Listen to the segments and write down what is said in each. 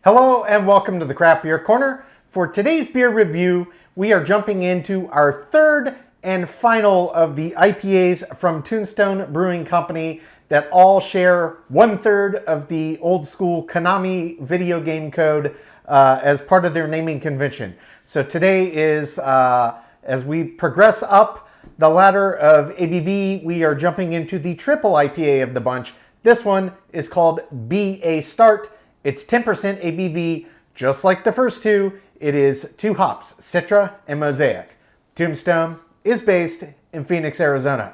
Hello and welcome to the Craft Beer Corner. For today's beer review, we are jumping into our third and final of the IPAs from Tombstone Brewing Company that all share 1/3 of the old school Konami video game code as part of their naming convention. So today is, as we progress up the ladder of ABV, we are jumping into the triple IPA of the bunch. This one is called BA Start. It's 10% ABV, just like the first two. It is 2 hops, Citra and Mosaic. Tombstone is based in Phoenix, Arizona.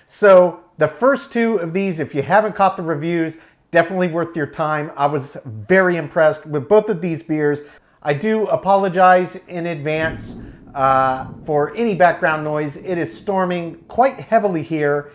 So the first two of these, if you haven't caught the reviews, definitely worth your time. I was very impressed with both of these beers. I do apologize in advance for any background noise. It is storming quite heavily here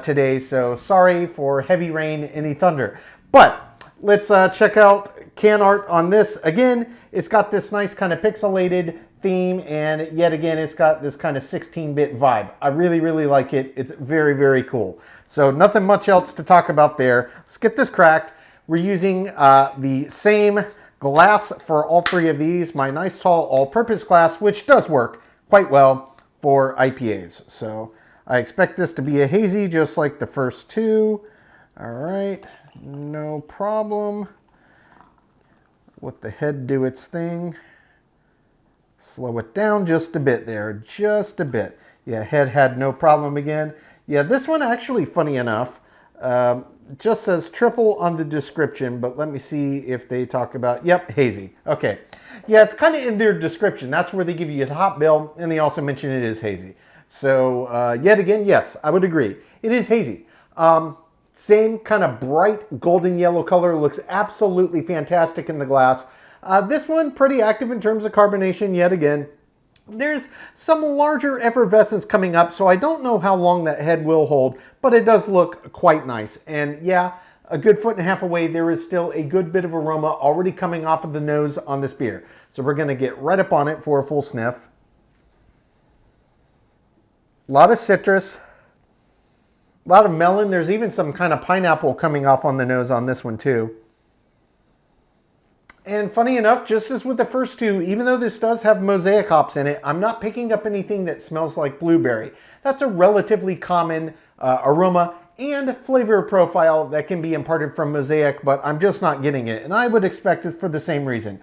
today, so sorry for heavy rain, any thunder. But let's check out can art on this. Again, it's got this nice kind of pixelated theme, and yet again, it's got this kind of 16-bit vibe. I really, really like it. It's very, very cool. So nothing much else to talk about there. Let's get this cracked. We're using the same glass for all three of these, my nice tall all-purpose glass, which does work quite well for IPAs. So I expect this to be a hazy, just like the first two. All right. No problem. Let the head do its thing. Slow it down just a bit there, just a bit. Yeah, head had no problem again. Yeah, this one actually, funny enough, just says triple on the description, but let me see if they talk about, yep, hazy. Okay. Yeah, it's kind of in their description. That's where they give you the hop bill, and they also mention it is hazy. So, yet again, yes, I would agree. It is hazy. Same kind of bright golden yellow color, looks absolutely fantastic in the glass. This one pretty active in terms of carbonation yet again. There's some larger effervescence coming up, so I don't know how long that head will hold, but it does look quite nice. And yeah, a good 1.5 feet away, there is still a good bit of aroma already coming off of the nose on this beer. So we're gonna get right up on it for a full sniff. A lot of citrus. A lot of melon. There's even some kind of pineapple coming off on the nose on this one too. And funny enough, just as with the first two, even though this does have mosaic hops in it, I'm not picking up anything that smells like blueberry. That's a relatively common aroma and flavor profile that can be imparted from mosaic, but I'm just not getting it. And I would expect it's for the same reason.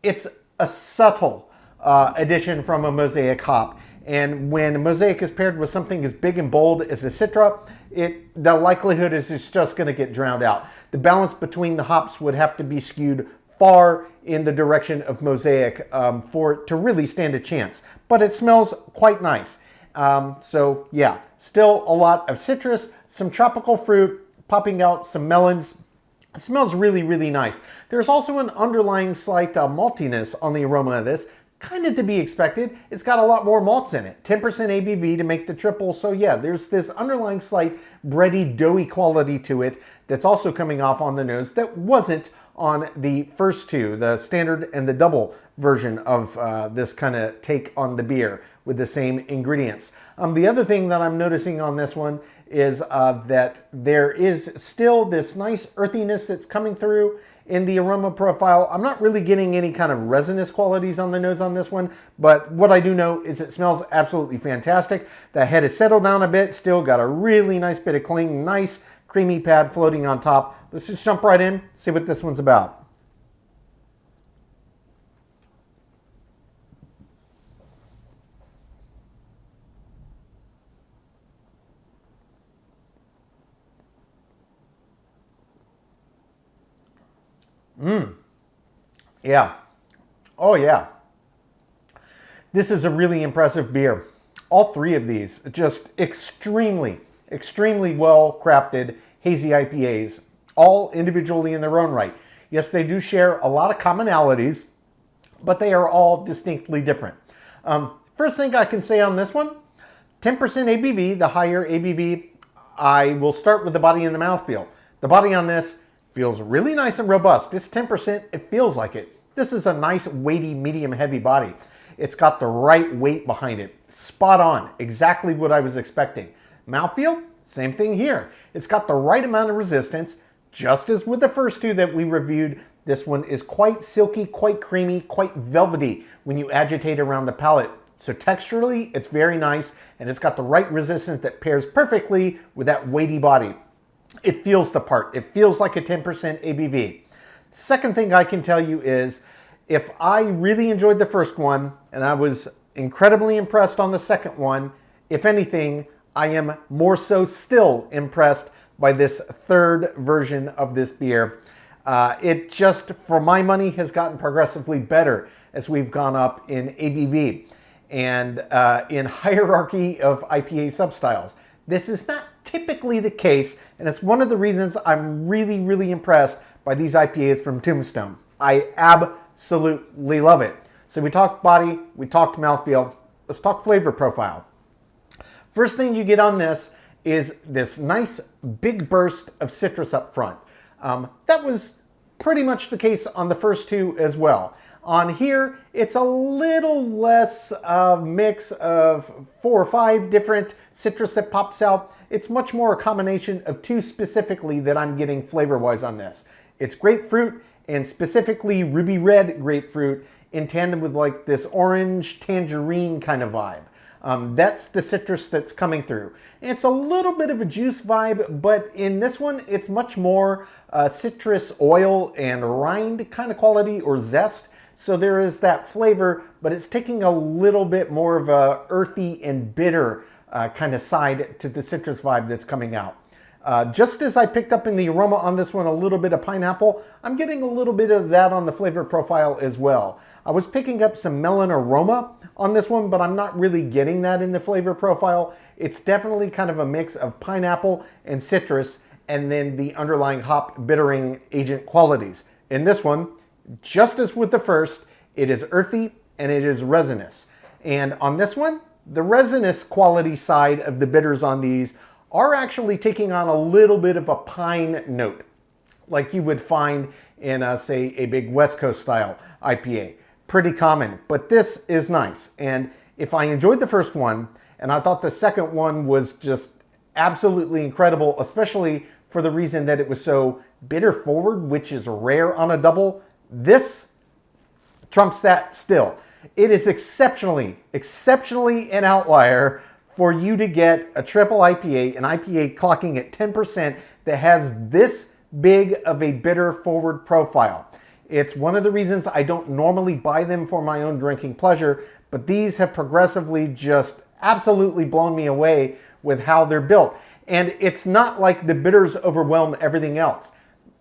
It's a subtle addition from a mosaic hop. And when mosaic is paired with something as big and bold as a citra, the likelihood is it's just going to get drowned out. The balance between the hops would have to be skewed far in the direction of mosaic for it to really stand a chance. But it smells quite nice. So yeah, still a lot of citrus, some tropical fruit, popping out some melons. It smells really, really nice. There's also an underlying slight maltiness on the aroma of this. Kind of to be expected. It's got a lot more malts in it. 10% ABV to make the triple. So yeah, there's this underlying slight bready, doughy quality to it that's also coming off on the nose that wasn't on the first two, the standard and the double version of this kind of take on the beer with the same ingredients. The other thing that I'm noticing on this one is that there is still this nice earthiness that's coming through in the aroma profile. I'm not really getting any kind of resinous qualities on the nose on this one, but what I do know is it smells absolutely fantastic. The head has settled down a bit, still got a really nice bit of cling, nice creamy pad floating on top. Let's just jump right in, see what this one's about. Yeah. Oh yeah. This is a really impressive beer. All three of these, just extremely, extremely well crafted hazy IPAs, all individually in their own right. Yes, they do share a lot of commonalities, but they are all distinctly different. First thing I can say on this one, 10% ABV, the higher ABV, I will start with the body and the mouthfeel. The body on this feels really nice and robust. It's 10%, it feels like it. This is a nice, weighty, medium, heavy body. It's got the right weight behind it. Spot on, exactly what I was expecting. Mouthfeel, Same thing here. It's got the right amount of resistance, just as with the first two that we reviewed. This one is quite silky, quite creamy, quite velvety when you agitate around the palate. So texturally, it's very nice, and it's got the right resistance that pairs perfectly with that weighty body. It feels the part. It feels like a 10% ABV. Second thing I can tell you is, if I really enjoyed the first one, and I was incredibly impressed on the second one, if anything, I am more so still impressed by this third version of this beer. It just, for my money, has gotten progressively better as we've gone up in ABV and in hierarchy of IPA substyles. This is not typically the case, and it's one of the reasons I'm really, really impressed by these IPAs from Tombstone. I absolutely love it. So we talked body, we talked mouthfeel, let's talk flavor profile. First thing you get on this is this nice big burst of citrus up front. That was pretty much the case on the first two as well. On here, it's a little less mix of 4 or 5 different citrus that pops out. It's much more a combination of 2 specifically that I'm getting flavor-wise on this. It's grapefruit, and specifically ruby red grapefruit in tandem with like this orange tangerine kind of vibe. That's the citrus that's coming through. It's a little bit of a juice vibe, but in this one, it's much more citrus oil and rind kind of quality or zest. So there is that flavor, but it's taking a little bit more of a earthy and bitter kind of side to the citrus vibe that's coming out. Just as I picked up in the aroma on this one a little bit of pineapple, I'm getting a little bit of that on the flavor profile as well. I was picking up some melon aroma on this one, but I'm not really getting that in the flavor profile. It's definitely kind of a mix of pineapple and citrus, and then the underlying hop bittering agent qualities. In this one, just as with the first, it is earthy and it is resinous. And on this one, the resinous quality side of the bitters on these are actually taking on a little bit of a pine note, like you would find in, say, a big West Coast style IPA. Pretty common, but this is nice. And if I enjoyed the first one, and I thought the second one was just absolutely incredible, especially for the reason that it was so bitter forward, which is rare on a double, this trumps that still. It is exceptionally an outlier for you to get a triple IPA, an IPA clocking at 10% that has this big of a bitter forward profile. It's one of the reasons I don't normally buy them for my own drinking pleasure, but these have progressively just absolutely blown me away with how they're built. And it's not like the bitters overwhelm everything else.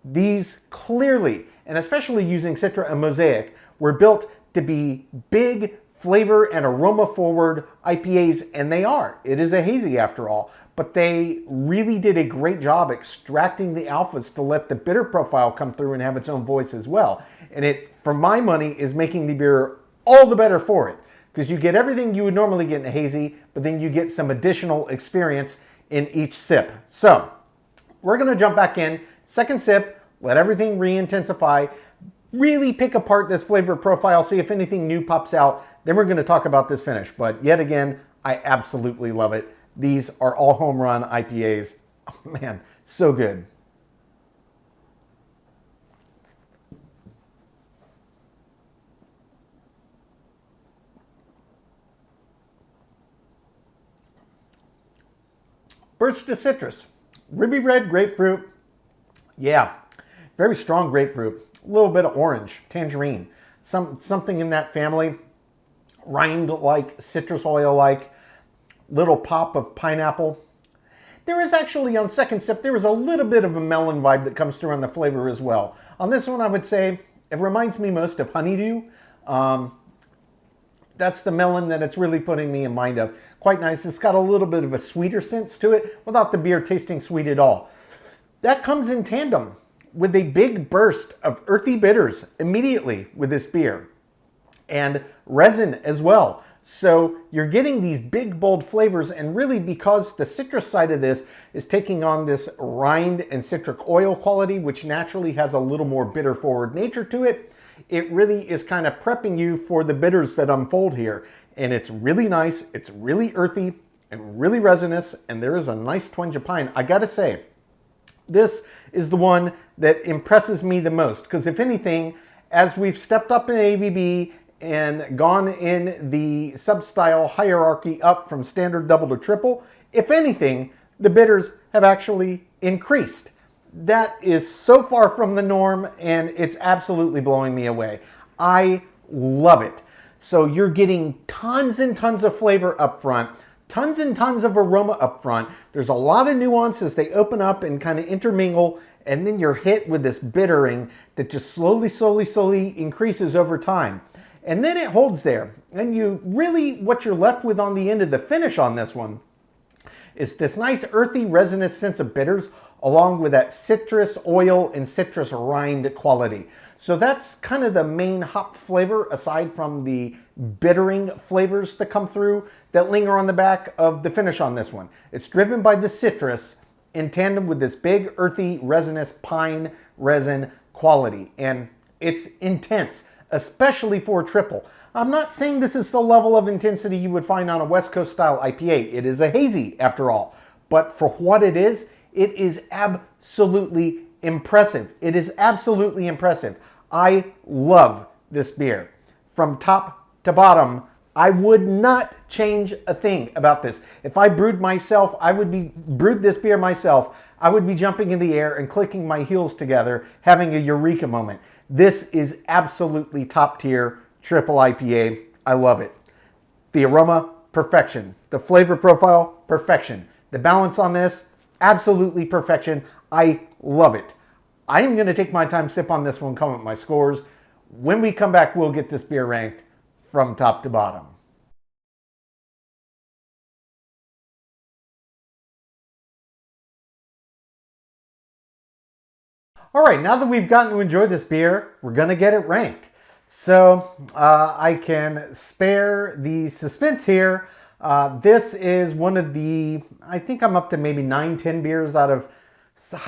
These clearly, and especially using Citra and Mosaic, were built to be big flavor and aroma forward IPAs, and they are. It is a hazy after all, but they really did a great job extracting the alphas to let the bitter profile come through and have its own voice as well. And it, for my money, is making the beer all the better for it, because you get everything you would normally get in a hazy, but then you get some additional experience in each sip. So we're going to jump back in, second sip, let everything re-intensify, really pick apart this flavor profile, see if anything new pops out. Then we're going to talk about this finish. But yet again, I absolutely love it. These are all home run IPAs. Oh, man, so good. Burst of citrus. Ruby red grapefruit. Yeah, very strong grapefruit. A little bit of orange, tangerine. Something in that family. Rind-like, citrus oil-like. Little pop of pineapple. There is actually, on second sip, there is a little bit of a melon vibe that comes through on the flavor as well. On this one, I would say it reminds me most of honeydew. That's the melon that it's really putting me in mind of. Quite nice. It's got a little bit of a sweeter sense to it without the beer tasting sweet at all. That comes in tandem with a big burst of earthy bitters immediately with this beer. And resin as well. So you're getting these big, bold flavors, and really because the citrus side of this is taking on this rind and citric oil quality, which naturally has a little more bitter forward nature to it, it really is kind of prepping you for the bitters that unfold here. And it's really nice, it's really earthy and really resinous, and there is a nice twinge of pine. I gotta say, This is the one that impresses me the most, because if anything, as we've stepped up in ABV and gone in the sub-style hierarchy up from standard, double to triple, if anything, the bitters have actually increased. That is so far from the norm, and it's absolutely blowing me away. I love it. So you're getting tons and tons of flavor up front, tons and tons of aroma up front. There's a lot of nuances. They open up and kind of intermingle, and then you're hit with this bittering that just slowly increases over time. And then it holds there. And you really, what you're left with on the end of the finish on this one is this nice earthy, resinous sense of bitters, along with that citrus oil and citrus rind quality. So that's kind of the main hop flavor, aside from the bittering flavors that come through that linger on the back of the finish on this one. It's driven by the citrus in tandem with this big, earthy, resinous pine resin quality. And it's intense, especially for a triple. I'm not saying this is the level of intensity you would find on a West Coast style IPA. It is a hazy after all. But for what it is absolutely impressive. It is absolutely impressive. I love this beer. From top to bottom, I would not change a thing about this. If I brewed this beer myself, I would be jumping in the air and clicking my heels together, having a eureka moment. This is absolutely top tier triple IPA. I love it. The aroma, perfection. The flavor profile, perfection. The balance on this, absolutely perfection. I love it. I am going to take my time, sip on this one, come with my scores. When we come back, we'll get this beer ranked from top to bottom. All right, now that we've gotten to enjoy this beer, we're going to get it ranked. So I can spare the suspense here. This is one of the, I think I'm up to maybe 9-10 beers out of,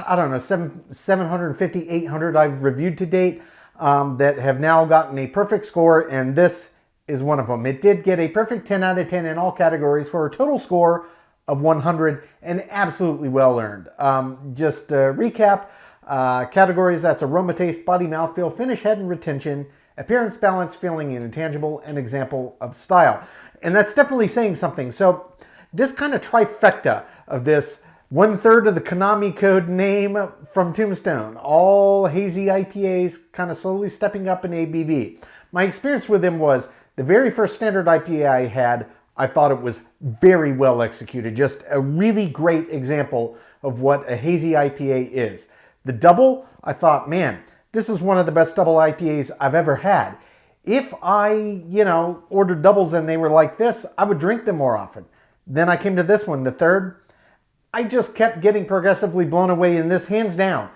I don't know, 750, 800 I've reviewed to date that have now gotten a perfect score, and this is one of them. It did get a perfect 10 out of 10 in all categories for a total score of 100, and absolutely well earned. Just to recap, categories, that's aroma, taste, body, mouthfeel, finish, head, and retention, appearance, balance, feeling, and intangible, an example of style. And that's definitely saying something. So this kind of trifecta of this 1/3 of the Konami code name from Tombstone, all hazy IPAs kind of slowly stepping up in ABV. My experience with them was the very first standard IPA I had, I thought it was very well executed. Just a really great example of what a hazy IPA is. The double, I thought, man, this is one of the best double IPAs I've ever had. If I, ordered doubles and they were like this, I would drink them more often. Then I came to this one, the third. I just kept getting progressively blown away, and this, hands down,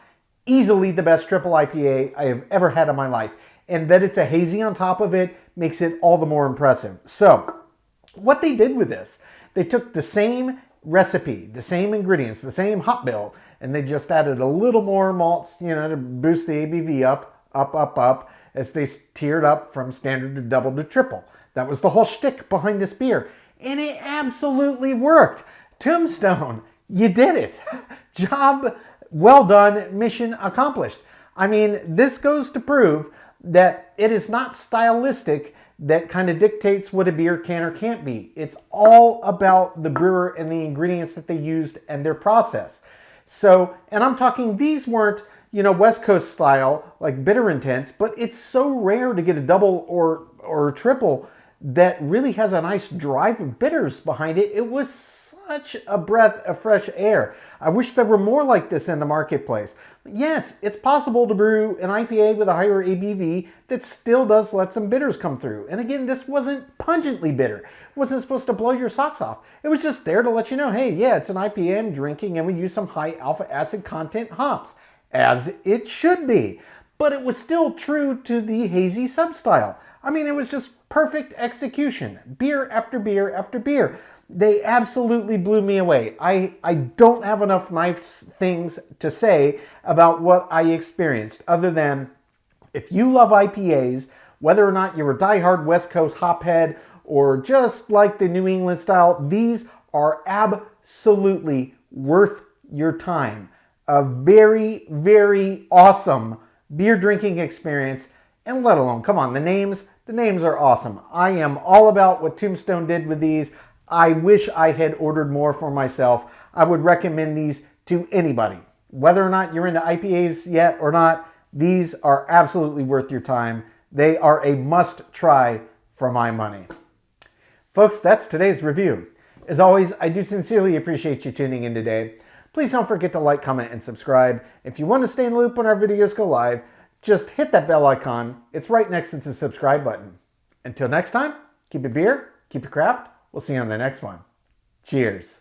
easily the best triple IPA I have ever had in my life. And that it's a hazy on top of it makes it all the more impressive. So, what they did with this, they took the same recipe, the same ingredients, the same hop bill, and they just added a little more malts, to boost the ABV up, as they tiered up from standard to double to triple. That was the whole shtick behind this beer, and it absolutely worked. Tombstone, you did it. Job well done, mission accomplished. I mean, this goes to prove that it is not stylistic that kind of dictates what a beer can or can't be. It's all about the brewer and the ingredients that they used and their process. So, and I'm talking, these weren't, West Coast style, like bitter intense, but it's so rare to get a double or a triple that really has a nice drive of bitters behind it. It was such a breath of fresh air. I wish there were more like this in the marketplace. Yes, it's possible to brew an IPA with a higher ABV that still does let some bitters come through. And again, this wasn't pungently bitter. It wasn't supposed to blow your socks off. It was just there to let you know, hey, yeah, it's an IPA I'm drinking, and we use some high alpha acid content hops, as it should be. But it was still true to the hazy substyle. I mean, it was just perfect execution. Beer after beer after beer. They absolutely blew me away. I don't have enough nice things to say about what I experienced, other than if you love IPAs, whether or not you're a diehard West Coast hophead or just like the New England style, these are absolutely worth your time. a very, very awesome beer drinking experience. And let alone, come on, the names are awesome. I am all about what Tombstone did with these. I wish I had ordered more for myself. I would recommend these to anybody. Whether or not you're into IPAs yet or not, these are absolutely worth your time. They are a must try for my money. Folks, that's today's review. As always, I do sincerely appreciate you tuning in today. Please don't forget to like, comment, and subscribe. If you want to stay in the loop when our videos go live, just hit that bell icon. It's right next to the subscribe button. Until next time, keep it beer, keep it craft. We'll see you on the next one. Cheers.